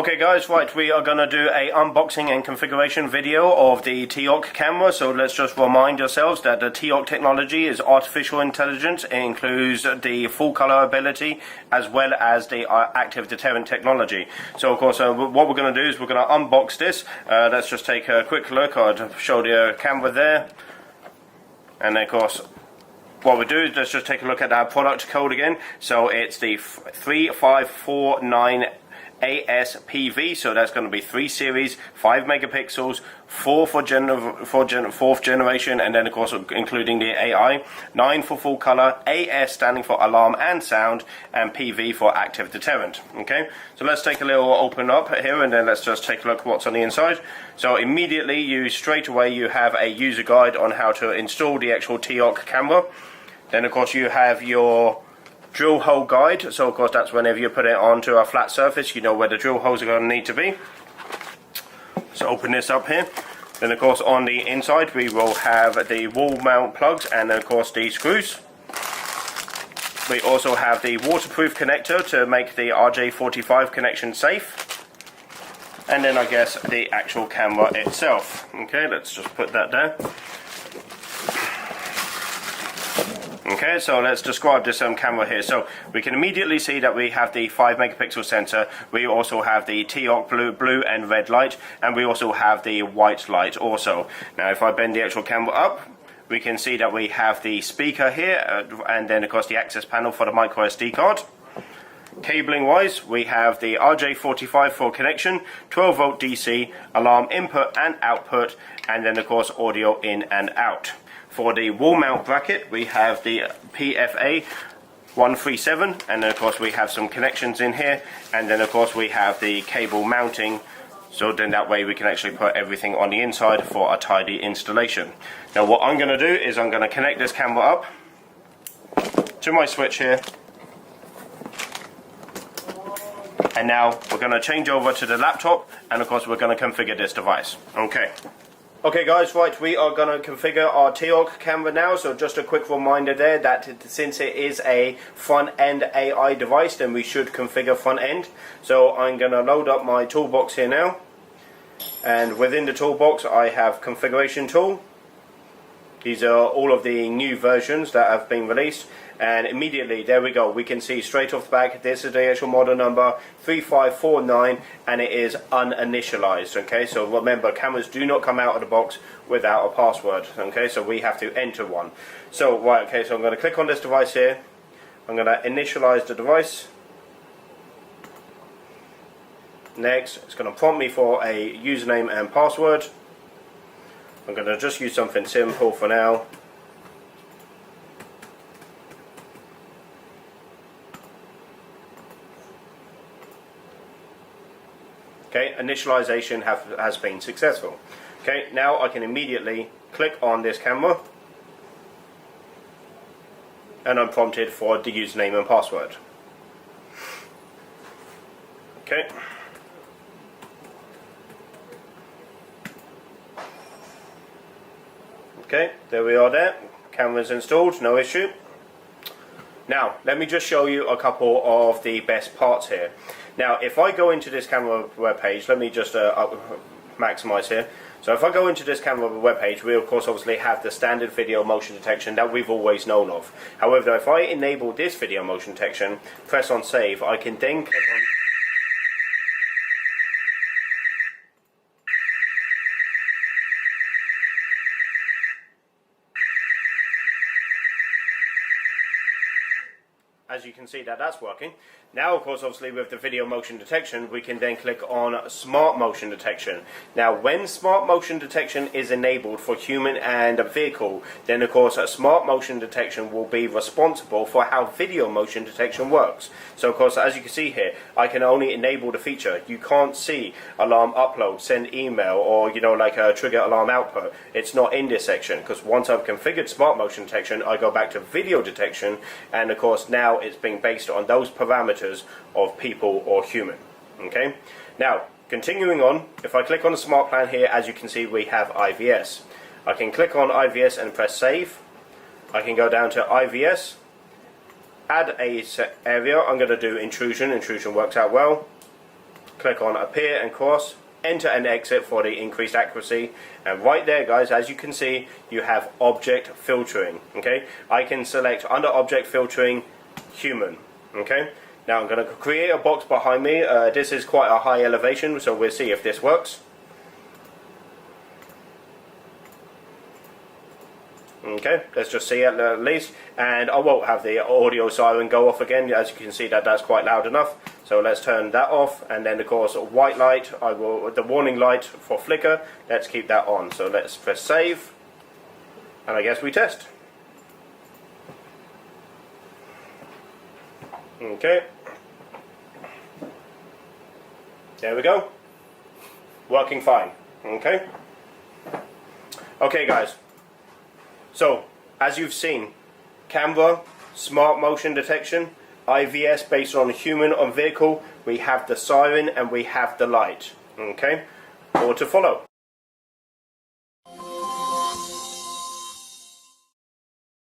Okay guys, right, we are going to do a unboxing and configuration video of the TiOC camera. So let's just remind yourselves that the TiOC technology is artificial intelligence. It includes the full color ability as well as the active deterrent technology. So of course what we're going to do is we're going to unbox this. Let's just take a quick look. I'll show the camera there. And then of course what we do is let's just take a look at our product code again. So it's the 3549 ASPV, so that's going to be 3 series, 5 megapixels, 4 for fourth generation, and then of course including the AI, 9 for full color, AS standing for alarm and sound, and PV for active deterrent. Okay, so let's take a little open up here, and then let's just take a look what's on the inside. So immediately straight away you have a user guide on how to install the actual TiOC camera. Then of course you have your drill hole guide, so of course that's whenever you put it onto a flat surface, you know where the drill holes are going to need to be. So open this up here. Then of course on the inside we will have the wall mount plugs and then of course the screws. We also have the waterproof connector to make the RJ45 connection safe. And then I guess the actual camera itself. Okay, let's just put that there. Okay, so let's describe this camera here. So we can immediately see that we have the 5 megapixel sensor. We also have the TiOC blue and red light, and we also have the white light also. Now if I bend the actual camera up, we can see that we have the speaker here, and then of course the access panel for the micro SD card. Cabling wise, we have the RJ45 for connection, 12 volt DC, alarm input and output, and then of course audio in and out. For the wall mount bracket, we have the PFA 137, and then of course we have some connections in here, and then of course we have the cable mounting, so then that way we can actually put everything on the inside for a tidy installation. Now what I'm going to do is I'm going to connect this camera up to my switch here, and now we're going to change over to the laptop, and of course we're going to configure this device. Okay guys, right, we are going to configure our TiOC camera now. So just a quick reminder there that since it is a front end AI device, then we should configure front end. So I'm going to load up my toolbox here now, and within the toolbox I have configuration tool. These are all of the new versions that have been released, and immediately there we go, we can see straight off the back this is the actual model number 3549, and it is uninitialized. Okay, so remember, cameras do not come out of the box without a password. Okay, so we have to enter one. So right, okay, so I'm going to click on this device here, I'm going to initialize the device. Next, it's going to prompt me for a username and password. I'm going to just use something simple for now. Okay, initialization has been successful. Okay, now I can immediately click on this camera, and I'm prompted for the username and password. Okay. Okay, there we are there. Camera's installed, no issue. Now, let me just show you a couple of the best parts here. Now, if I go into this camera web page, let me just maximize here. So if I go into this camera web page, we of course obviously have the standard video motion detection that we've always known of. However, if I enable this video motion detection, press on save, I can then click on as you can see that's working. Now of course obviously with the video motion detection we can then click on smart motion detection. Now when smart motion detection is enabled for human and a vehicle, then of course a smart motion detection will be responsible for how video motion detection works. So of course as you can see here, I can only enable the feature. You can't see alarm upload, send email, or you know, like a trigger alarm output. It's not in this section, because once I've configured smart motion detection I go back to video detection, and of course now it's being based on those parameters of people or human. Okay, now continuing on, if I click on the smart plan here, as you can see we have IVS. I can click on IVS and press save. I can go down to IVS, add a area. I'm going to do intrusion. Intrusion works out well. click on appear and cross, enter and exit for the increased accuracy, and right there guys, as you can see, you have object filtering. Okay, I can select under object filtering human. Okay, now I'm going to create a box behind me. This is quite a high elevation, so we'll see if this works. Okay, let's just see it at least, and I won't have the audio siren go off again. As you can see, that's quite loud enough. So let's turn that off, and then of course white light, the warning light for flicker, let's keep that on. So let's press save, and I guess we test. Okay, there we go, working fine. Okay, guys. So, as you've seen, camera, smart motion detection, IVS based on human on vehicle, we have the siren and we have the light. Okay, more to follow.